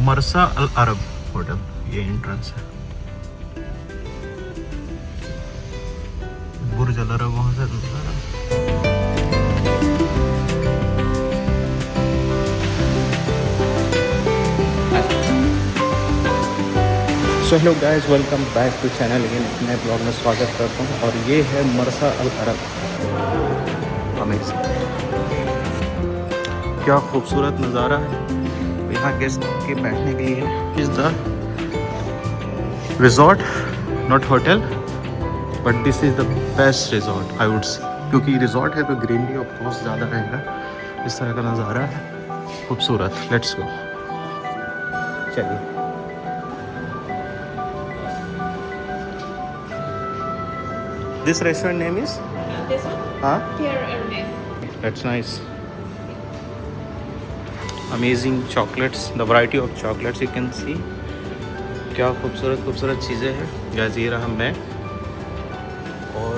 मरसा अल Arab hotel, ये entrance है। बुर्ज Al अरब वहाँ से नज़ारा। So hello guys, welcome back to channel. Again नए ब्लॉग में स्वागत करता हूँ। और ये है मरसा अल अरब। अमेजिंग, क्या खूबसूरत नज़ारा है। यहाँ गेस्ट के बैठने के लिए इस the resort, not hotel, but this is the best resort I would say. क्योंकि रिजॉर्ट है तो ग्रीनरी ऑफ कोर्स ज़्यादा रहेगा। इस तरह का नज़ारा है खूबसूरत। लेट्स गो, चलिए। This restaurant name is? This one? Huh? Pierre Hermé. That's nice. Amazing chocolates. The variety of chocolates you can see. क्या खूबसूरत खूबसूरत चीज़ें हैं। गाइस ये रहा मैं, और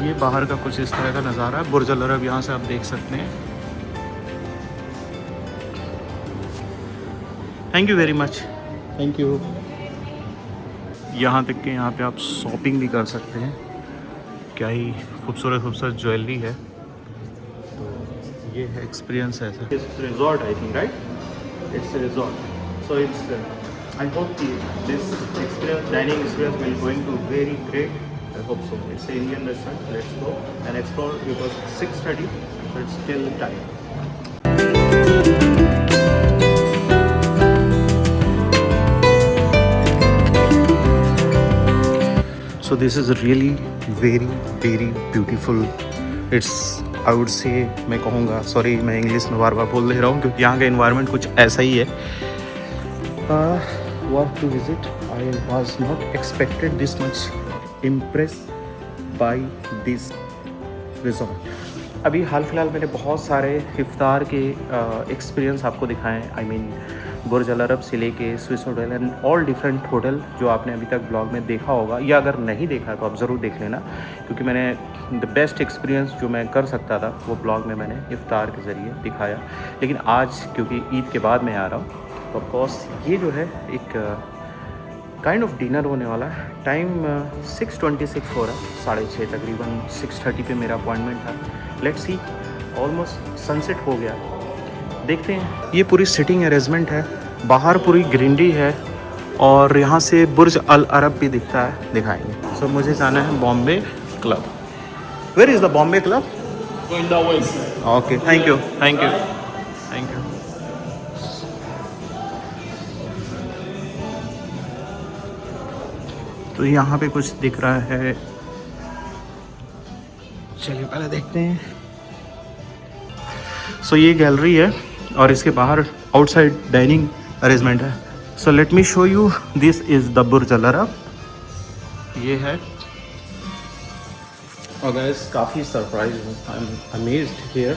ये बाहर का कुछ इस तरह का नज़ारा है। बुर्ज अल अरब यहाँ से आप देख सकते हैं। Thank you very much. Thank you. यहाँ तक कि यहाँ पे आप शॉपिंग भी कर सकते हैं। क्या ही खूबसूरत खूबसूरत ज्वेलरी है। तो ये है एक्सपीरियंस है। It's resort I think, right? It's resort. So it's I hope कि this experience, dining experience will going to very great. I hope so. It's Indian restaurant. Let's go and explore because 6:30 so it's still time. So this is really very very beautiful. It's I would say, मैं कहूँगा, sorry मैं English में बार बार बोल दे रहा हूँ क्योंकि यहाँ का इन्वायरमेंट कुछ ऐसा ही है। What to visit? I was not expected this much impressed by this resort. अभी हाल फिलहाल मैंने बहुत सारे इफ्तार के एक्सपीरियंस आपको दिखाएं। आई मीन बुर्ज अल अरब से लेके Swiss hotel and all different hotel जो आपने अभी तक ब्लॉग में देखा होगा, या अगर नहीं देखा तो आप ज़रूर देख लेना। क्योंकि मैंने द बेस्ट एक्सपीरियंस जो मैं कर सकता था वो ब्लॉग में मैंने इफ्तार के ज़रिए दिखाया। लेकिन आज क्योंकि ईद के बाद मैं आ रहा हूँ तो ऑफकोर्स ये जो है एक काइंड ऑफ डिनर होने वाला है। टाइम 6:26 हो रहा है, 6:30 तकरीबन। 6:30 पे मेरा अपॉइंटमेंट था। लेट्स सी, ऑलमोस्ट सनसेट हो गया, देखते हैं। ये पूरी सिटिंग अरेंजमेंट है, बाहर पूरी ग्रीनरी है और यहाँ से बुर्ज अल अरब भी दिखता है, दिखाएंगे। सो मुझे जाना है Bombay club. Where is the Bombay club? Going that way. Okay, thank you thank you thank you. तो यहाँ पे कुछ दिख रहा है, चलिए पहले देखते हैं। सो ये गैलरी है और इसके बाहर आउटसाइड डाइनिंग अरेंजमेंट है। So let me show you, this is the Burj Al Arab. ये है, और गाइस काफ़ी सरप्राइज हूँ, आई एम अमेज्ड हियर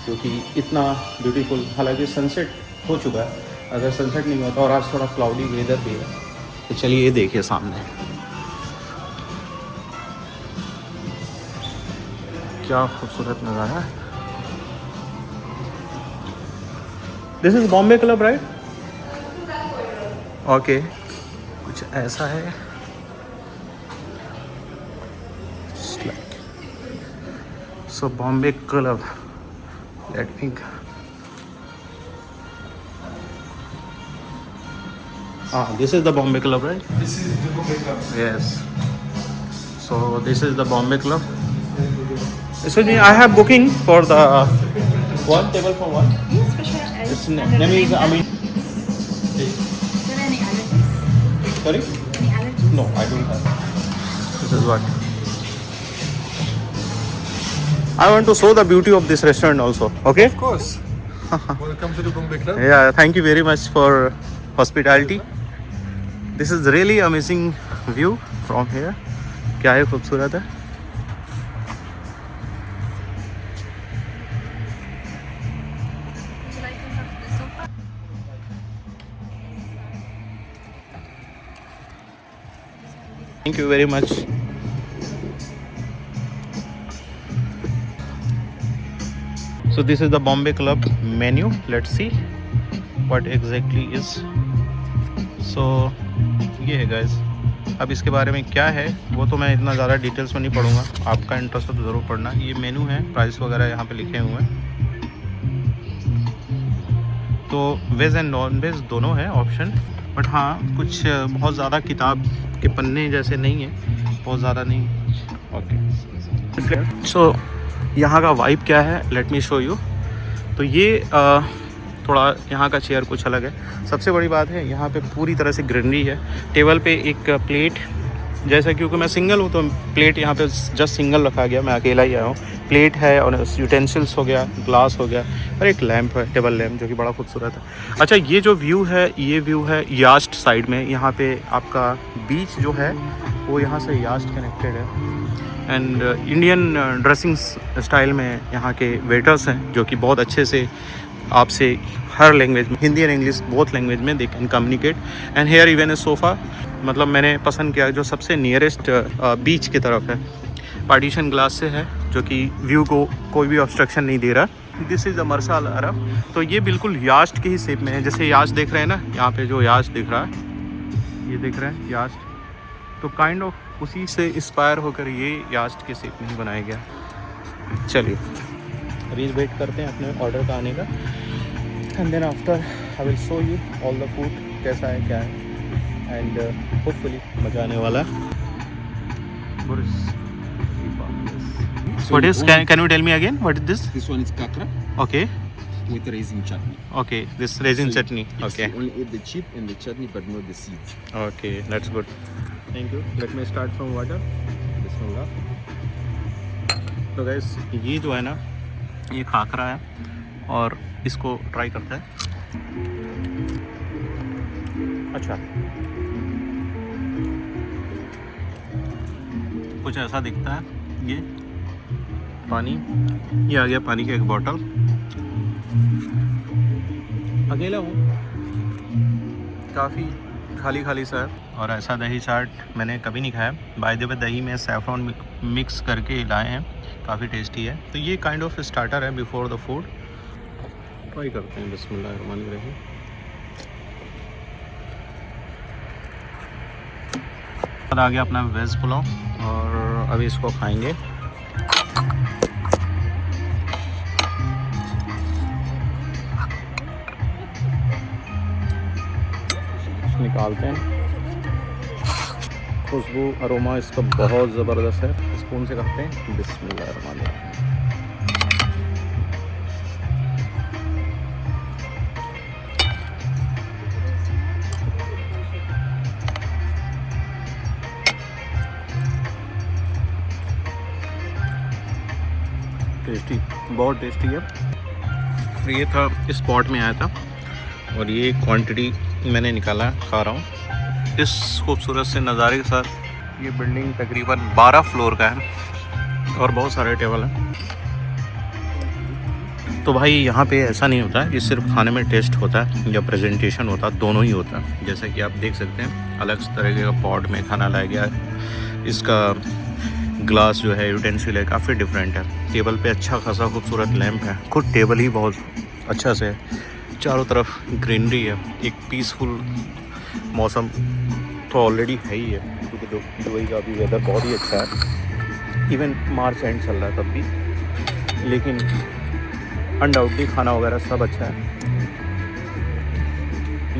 क्योंकि इतना ब्यूटीफुल। हालांकि सनसेट हो चुका है, अगर सनसेट नहीं होता और आज थोड़ा क्लाउडी वेदर भी है। तो चलिए ये देखिए सामने क्या खूबसूरत नज़ारा है। This is Bombay Club, right? Okay, कुछ ऐसा है। So Bombay Club, let me, this is the Bombay Club, right? This is the Bombay Club. Yes. So this is the Bombay Club. Excuse me, I have booking for the one table for one. Yes, for sure. Its name is Amin. Do you have any allergies? Sorry? Any allergies? No, I don't have. This is what I want to show the beauty of this restaurant also. Okay? Of course. Welcome to the Bombay Club. Yeah, thank you very much for hospitality. This is really amazing view from here. क्या है, खूबसूरत है। Would you like to have the sofa? Thank you very much. So this is the Bombay Club menu. Let's see what exactly is सो ये है guys. अब इसके बारे में क्या है वो तो मैं इतना ज़्यादा डिटेल्स में नहीं पढ़ूंगा, आपका इंटरेस्ट हो तो ज़रूर पढ़ना। ये मेनू है, प्राइस वगैरह यहाँ पे लिखे हुए हैं। तो वेज एंड नॉन वेज दोनों है ऑप्शन, बट हाँ कुछ बहुत ज़्यादा किताब के पन्ने जैसे नहीं है, बहुत ज़्यादा नहीं। ओके, सो यहाँ का वाइब क्या है, लेट मी शो यू। तो ये थोड़ा यहाँ का चेयर कुछ अलग है। सबसे बड़ी बात है यहाँ पे पूरी तरह से ग्रीनरी है। टेबल पे एक प्लेट, जैसा क्योंकि मैं सिंगल हूँ तो प्लेट यहाँ पे जस्ट सिंगल रखा गया, मैं अकेला ही आया हूँ। प्लेट है और यूटेंसिल्स हो गया, ग्लास हो गया, और एक लैंप है, टेबल लैंप, जो कि बड़ा खूबसूरत है। अच्छा, ये जो व्यू है, ये व्यू है यास्ट साइड में। यहाँ पे आपका बीच जो है वो यहाँ से यास्ट कनेक्टेड है। एंड इंडियन ड्रेसिंग स्टाइल में यहाँ के वेटर्स हैं जो कि बहुत अच्छे से आपसे हर लैंग्वेज में, Hindi and English both language में they can communicate. And here even a sofa, मतलब मैंने पसंद किया जो सबसे नियरेस्ट बीच की तरफ है। पार्टीशन ग्लास से है जो कि व्यू को कोई भी ऑब्स्ट्रक्शन नहीं दे रहा। दिस इज़ द मरसा अल अरब। तो ये बिल्कुल यास्ट के ही शेप में है, जैसे यास्ट देख रहे हैं ना, यहाँ पे जो यास्ट दिख रहा है, ये देख रहे हैं यास्ट, तो काइंड ऑफ उसी से इंस्पायर होकर ये यास्ट के शेप में ही बनाया गया। चलिए अभी वेट करते हैं अपने ऑर्डर का आने का, and then after I will show you all the food कैसा है क्या है, एंड होपफुली मज़ा आने वाला है। What is? Can you tell me again? What is this? This one is kakra Okay, with raisin chutney. okay. This raisin So chutney. yes, Okay, you only eat the chip and the chutney, but not the seeds. okay. That's good. Thank you. Let me start from water. Bismillah. तो guys, ये जो है ना, ये खाकरा है और इसको try करते हैं। अच्छा, कुछ ऐसा दिखता है। ये पानी, ये आ गया पानी की एक बॉटल। अकेला हूँ, काफ़ी खाली खाली सा है। और ऐसा दही चाट मैंने कभी नहीं खाया। बाय द वे दही में सैफरॉन मिक्स करके लाए हैं, काफ़ी टेस्टी है। तो ये काइंड ऑफ स्टार्टर है बिफोर द फूड। ट्राई करते हैं। बिस्मिल्लाहिर्रहमानिर्रहीम। आ गया अपना वेज पुलाव और अभी इसको खाएंगे। निकालते हैं। खुशबू अरोमा इसका बहुत ज़बरदस्त है। स्पून से खाते हैं। बिस्मिल्लाहिर्रहमानिर्रहीम। टेस्टी, बहुत टेस्टी है। ये था स्पॉट में आया था और ये क्वांटिटी मैंने निकाला, खा रहा हूँ इस खूबसूरत से नज़ारे के साथ। ये बिल्डिंग तकरीबन 12 फ्लोर का है और बहुत सारे टेबल हैं। तो भाई यहाँ पे ऐसा नहीं होता है कि सिर्फ खाने में टेस्ट होता है या प्रेजेंटेशन होता है, दोनों ही होता है। जैसे कि आप देख सकते हैं अलग तरह का पॉट में खाना लाया गया है। इसका ग्लास जो है, यूटेंसिल है, काफ़ी डिफरेंट है। टेबल पे अच्छा खासा खूबसूरत लैंप है। खुद टेबल ही बहुत अच्छा से है। चारों तरफ ग्रीनरी है। एक पीसफुल मौसम तो ऑलरेडी है ही है, क्योंकि दुबई का भी वेदर बहुत ही अच्छा है। इवन मार्च एंड चल रहा है तब भी, लेकिन अनडाउटली खाना वगैरह सब अच्छा है।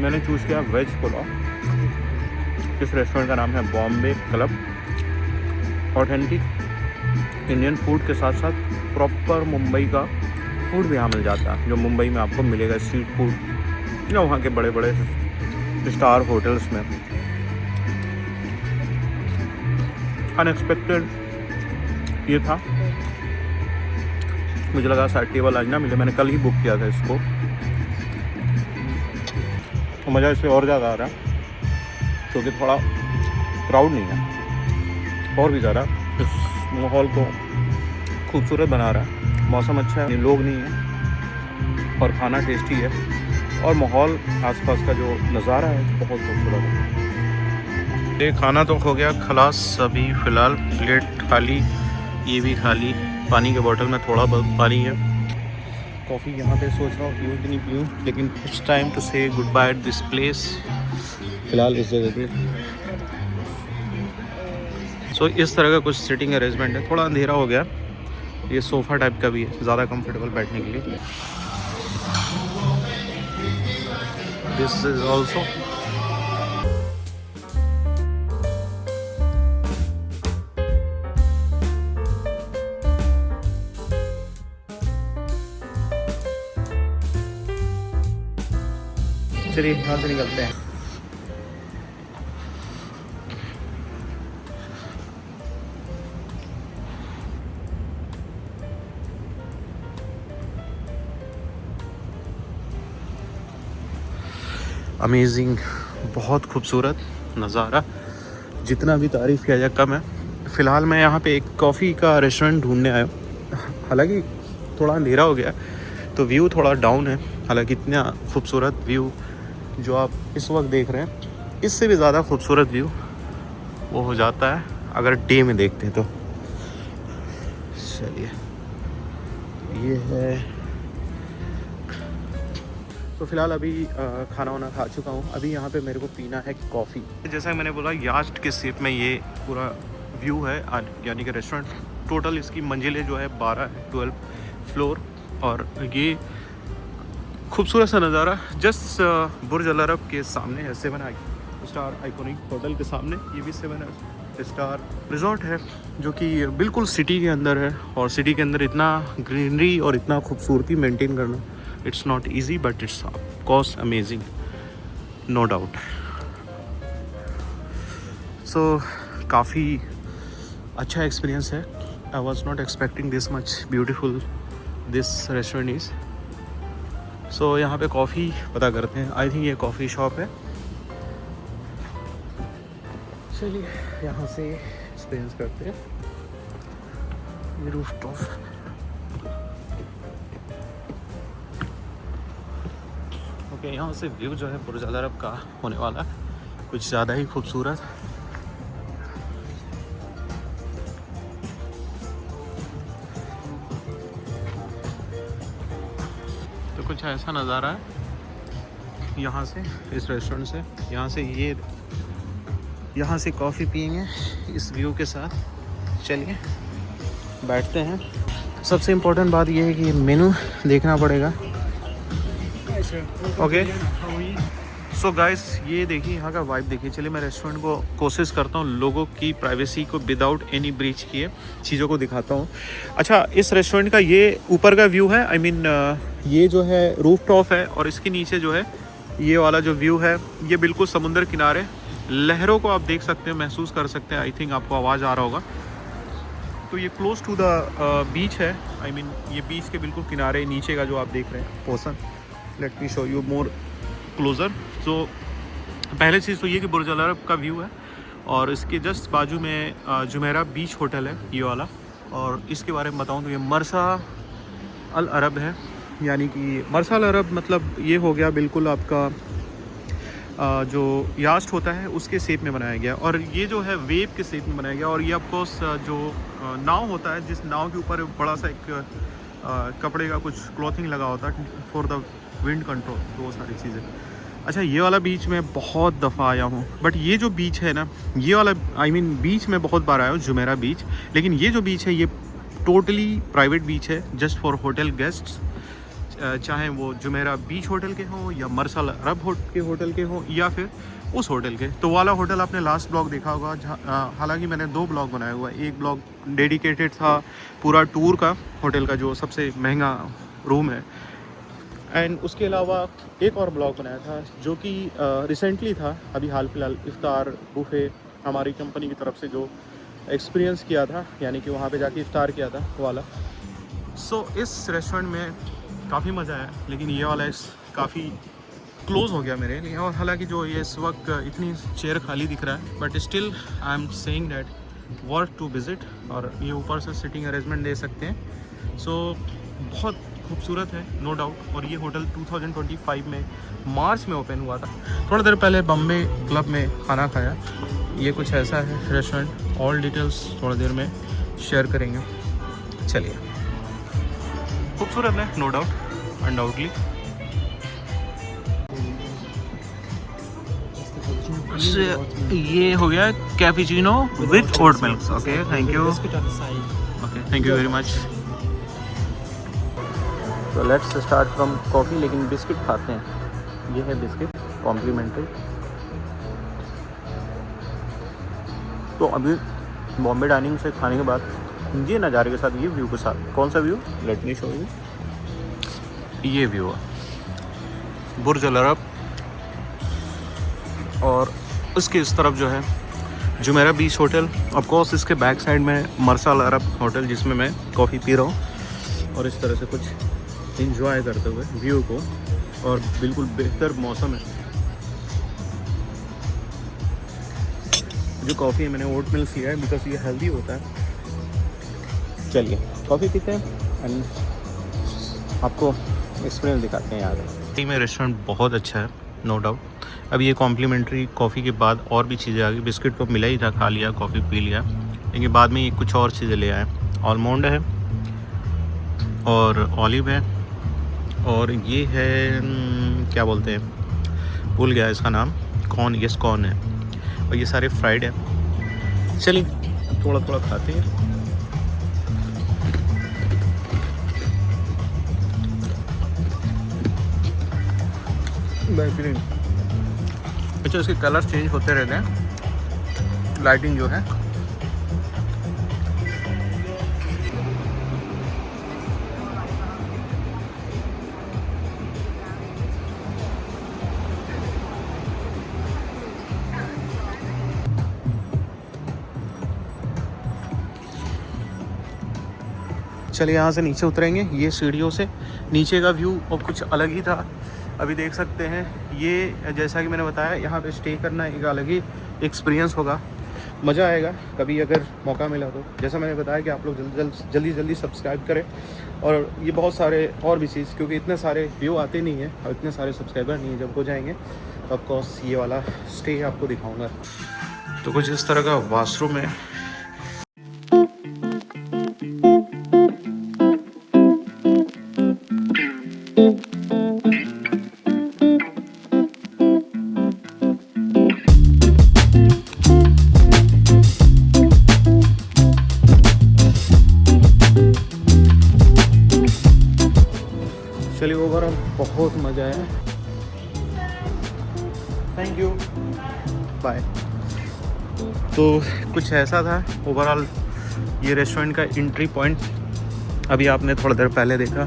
मैंने चूज़ किया वेज पुलाव। इस रेस्टोरेंट का नाम है Bombay club. Authentic Indian food के साथ साथ प्रॉपर मुंबई का फूड भी यहाँ मिल जाता है, जो मुंबई में आपको मिलेगा स्ट्रीट फूड या वहाँ के बड़े बड़े स्टार होटल्स में। अनएक्सपेक्टेड ये था, मुझे लगा शायद टेबल आज ना मिले। मैंने कल ही बुक किया था इसको, तो मज़ा इससे और ज़्यादा आ रहा है क्योंकि थोड़ा क्राउड नहीं है, और भी ज़्यादा इस माहौल को खूबसूरत बना रहा है। मौसम अच्छा है, लोग नहीं हैं और खाना टेस्टी है और माहौल आसपास का जो नज़ारा है बहुत खूबसूरत है। ये खाना तो हो गया खलास। अभी फ़िलहाल प्लेट खाली, ये भी खाली। पानी के बोतल में थोड़ा बहुत पानी है। कॉफ़ी यहाँ पे सोच रहा हूँ पीऊँ कि नहीं पीऊँ, लेकिन इट्स टाइम टू से good by at this place. फ़िलहाल इस जगह पे। सो इस तरह का कुछ सिटिंग अरेंजमेंट है। थोड़ा अंधेरा हो गया। ये सोफ़ा टाइप का भी है, ज़्यादा कंफर्टेबल बैठने के लिए। दिस इज ऑल्सो चलिए यहाँ से निकलते हैं। अमेजिंग, बहुत खूबसूरत नज़ारा, जितना भी तारीफ़ किया जाए कम है। फ़िलहाल मैं यहाँ पे एक कॉफ़ी का रेस्टोरेंट ढूंढने आया हूँ। हालांकि थोड़ा अंधेरा हो गया तो व्यू थोड़ा डाउन है। हालांकि इतना खूबसूरत व्यू जो आप इस वक्त देख रहे हैं, इससे भी ज़्यादा खूबसूरत व्यू वो हो जाता है अगर डे में देखते हैं तो। चलिए, ये है। तो फ़िलहाल अभी खाना वाना खा चुका हूँ। अभी यहाँ पे मेरे को पीना है कॉफ़ी। जैसा मैंने बोला, यास्ट के शेप में ये पूरा व्यू है, यानी कि रेस्टोरेंट। टोटल इसकी मंजिलें जो है 12 है, 12 फ्लोर। और ये खूबसूरत सा नज़ारा जस्ट बुर्ज अल अरब के सामने है, 7 स्टार आइकॉनिक होटल के सामने। ये भी 7 स्टार रिजॉर्ट है जो कि बिल्कुल सिटी के अंदर है। और सिटी के अंदर इतना ग्रीनरी और इतना खूबसूरती मेंटेन करना, it's not easy but it's cost amazing, no doubt. So काफ़ी अच्छा एक्सपीरियंस है। I was not expecting this much beautiful this restaurant is. So यहाँ पे कॉफ़ी पता करते हैं। आई थिंक ये कॉफ़ी शॉप है। चलिए यहाँ से एक्सपीरियंस करते हैं ये रूफटॉप। ओके, यहाँ से व्यू जो है बुर्ज अल अरब का होने वाला है, कुछ ज़्यादा ही खूबसूरत। तो कुछ ऐसा नज़ारा है यहाँ से, इस रेस्टोरेंट से। यहाँ से कॉफ़ी पियेंगे इस व्यू के साथ। चलिए बैठते हैं। सबसे इम्पोर्टेंट बात यह है कि मेनू देखना पड़ेगा। ओके, सो गाइस, ये देखिए यहाँ का वाइब देखिए। चलिए मैं रेस्टोरेंट को कोशिश करता हूँ लोगों की प्राइवेसी को विदाउट एनी ब्रीच किए चीज़ों को दिखाता हूँ। अच्छा, इस रेस्टोरेंट का ये ऊपर का व्यू है, आई मीन ये जो है रूफटॉप है। और इसके नीचे जो है ये वाला जो व्यू है, ये बिल्कुल समुद्र किनारे, लहरों को आप देख सकते हैं, महसूस कर सकते हैं। आई थिंक आपको आवाज़ आ रहा होगा। तो ये क्लोज टू द बीच है, आई मीन ये बीच के बिल्कुल किनारे नीचे का जो आप देख रहे हैं portion. Let me show you more closer. तो पहले चीज़ तो ये कि बुर्ज अल अरब का व्यू है और इसके जस्ट बाजू में जुमेरा बीच होटल है ये वाला। और इसके बारे में बताऊं तो ये मरसा अल अरब है, यानी कि मरसा अल अरब मतलब ये हो गया बिल्कुल आपका जो यास्ट होता है उसके शेप में बनाया गया। और ये जो है वेव के शेप में बनाया गया। और ये ऑफकोर्स जो नाव होता है, जिस नाव के ऊपर बड़ा सा एक कपड़े का कुछ क्लॉथिंग लगा होता है फॉर द विंड कंट्रोल, तो वो सारी चीज़ें। अच्छा, ये वाला बीच में बहुत दफ़ा आया हूँ, बट ये जो बीच है ना, ये वाला आई मीन बीच में बहुत बार आया हूँ, जुमेरा बीच। लेकिन ये जो बीच है ये टोटली प्राइवेट बीच है, जस्ट फॉर होटल गेस्ट्स। चाहे वो जुमेरा बीच होटल के हों या मरसा अल अरब के होटल के हों या फिर उस होटल के। तो वाला होटल आपने लास्ट ब्लॉग देखा होगा। हालांकि मैंने 2 ब्लॉग बनाया हुआ है। एक ब्लॉग डेडिकेटेड था पूरा टूर का, होटल का जो सबसे महंगा रूम है। एंड उसके अलावा एक और ब्लॉग बनाया था जो कि रिसेंटली था, अभी हाल फिलहाल, इफ्तार बुफे हमारी कंपनी की तरफ से जो एक्सपीरियंस किया था, यानी कि वहाँ पे जाके इफ्तार किया था वाला। सो इस रेस्टोरेंट में काफ़ी मज़ा आया, लेकिन ये वाला काफ़ी क्लोज़ हो गया मेरे लिए। और हालांकि जो ये इस वक्त इतनी चेयर खाली दिख रहा है, but still I am saying that worth to visit. और ये ऊपर से सिटिंग अरेंजमेंट दे सकते हैं। सो बहुत खूबसूरत है, नो डाउट। और ये होटल 2025 में मार्च में ओपन हुआ था। थोड़ी देर पहले बम्बे क्लब में खाना खाया। ये कुछ ऐसा है रेस्टोरेंट। ऑल डिटेल्स थोड़ी देर में शेयर करेंगे। चलिए, खूबसूरत है, नो डाउट, अनडाउटली। ये हो गया cappuccino with oat milk. Okay thank you. Biscuit on the side. Okay thank you very much. तो लेट्स स्टार्ट फ्रॉम कॉफ़ी, लेकिन बिस्किट खाते हैं। ये है बिस्किट कॉम्प्लीमेंट्री। तो अभी बॉम्बे डाइनिंग से खाने के बाद ये नज़ारे के साथ, ये व्यू के साथ, कौन सा view, late me show you. ये व्यू है बुर्ज अल अरब, और उसके इस तरफ जो है Jumeirah beach hotel. Of course इसके बैक साइड में मरसा अल अरब होटल, जिसमें मैं कॉफ़ी पी रहा हूँ और इस तरह से कुछ इंजॉय करते हुए व्यू को। और बिल्कुल बेहतर मौसम है। जो कॉफ़ी है मैंने ओट मिल्क लिया है बिकॉज ये हेल्दी होता है। चलिए कॉफ़ी पीते हैं एंड आपको एक्सपीरियंस दिखाते हैं यार। में रेस्टोरेंट बहुत अच्छा है, नो डाउट। अब ये कॉम्प्लीमेंट्री कॉफ़ी के बाद और भी चीज़ें आ गई। बिस्किट तो मिला ही था, खा लिया, कॉफ़ी पी लिया, लेकिन बाद में ये कुछ और चीज़ें ले आए। आलमंड है और ऑलिव है, और ये है क्या बोलते हैं, भूल गया इसका नाम, कॉर्न, यस कॉर्न है, और ये सारे फ्राइड है। चलिए थोड़ा थोड़ा खाते हैं। बेहतरीन। अच्छा, इसके कलर चेंज होते रहते हैं, लाइटिंग जो है। चलिए यहाँ से नीचे उतरेंगे। ये सीढ़ियों से नीचे का व्यू और कुछ अलग ही था। अभी देख सकते हैं, ये जैसा कि मैंने बताया, यहाँ पे स्टे करना एक अलग ही एक्सपीरियंस होगा, मज़ा आएगा कभी अगर मौका मिला तो। जैसा मैंने बताया कि आप लोग जल्दी सब्सक्राइब करें, और ये बहुत सारे और भी चीज़, क्योंकि इतने सारे व्यू आते नहीं हैं और इतने सारे सब्सक्राइबर नहीं हैं। जब हो जाएंगे तो ऑफकोर्स ये वाला स्टे आपको दिखाऊँगा। तो कुछ इस तरह का वाशरूम है। चलिए ओवरऑल बहुत मज़ा आया। Thank you, bye. तो कुछ ऐसा था ओवरऑल ये रेस्टोरेंट का एंट्री पॉइंट। अभी आपने थोड़ा देर पहले देखा,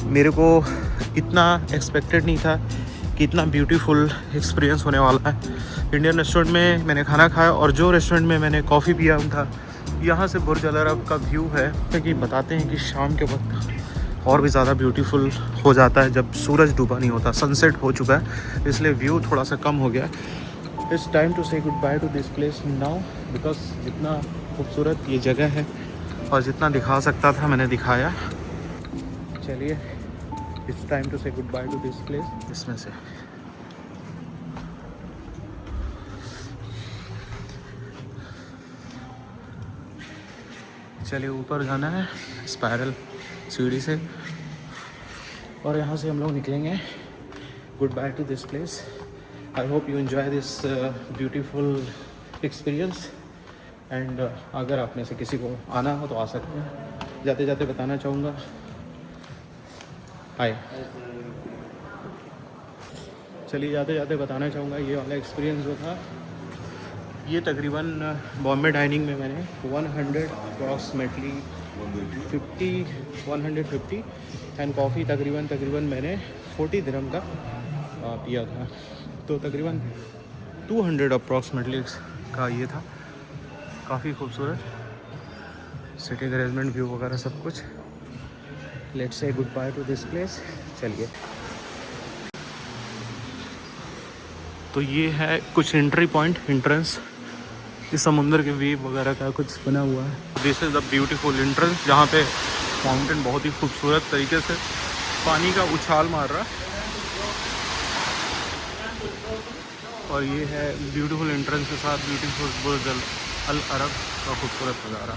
मेरे को इतना एक्सपेक्टेड नहीं था कि इतना ब्यूटीफुल एक्सपीरियंस होने वाला है। इंडियन रेस्टोरेंट में मैंने खाना खाया, और जो रेस्टोरेंट में मैंने कॉफ़ी पिया था, यहाँ से बुर्ज अल अरब का व्यू है, क्योंकि बताते हैं कि शाम के वक्त और भी ज़्यादा ब्यूटीफुल हो जाता है जब सूरज डूबा नहीं होता, सनसेट हो चुका है, इसलिए व्यू थोड़ा सा कम हो गया। इट्स टाइम टू से good by two this place now, because जितना खूबसूरत ये जगह है और जितना दिखा सकता था मैंने दिखाया। चलिए, इट्स टाइम टू से good by two this place. इसमें से चलिए ऊपर जाना है स्पाइरल सीढ़ी से, और यहाँ से हम लोग निकलेंगे। Good by two this place. I hope you enjoy this beautiful experience, and अगर आप में से किसी को आना हो तो आ सकते हैं। जाते जाते बताना चाहूँगा, हाय। चलिए जाते जाते बताना चाहूँगा, ये वाला एक्सपीरियंस जो था, ये तकरीबन बॉम्बे डाइनिंग में मैंने 100 अप्रॉक्सीमेटली 150 एंड कॉफ़ी तकरीबन मैंने 40 दिरहम का पिया था। तो तकरीबन 200 अप्रॉक्सीमेटली का ये था। काफ़ी खूबसूरत सिटिंग अरेंजमेंट, व्यू वगैरह सब कुछ। Let's say good by two this place. चलिए, तो ये है कुछ एंट्री पॉइंट, एंट्रेंस। इस समुंदर के वेव वगैरह का कुछ बना हुआ है। This is the beautiful entrance, जहाँ पे फाउंटेन बहुत ही खूबसूरत तरीके से पानी का उछाल मार रहा है, और ये है ब्यूटीफुल एंट्रेंस के साथ ब्यूटीफुल बुर्ज अल अरब का खूबसूरत नज़ारा।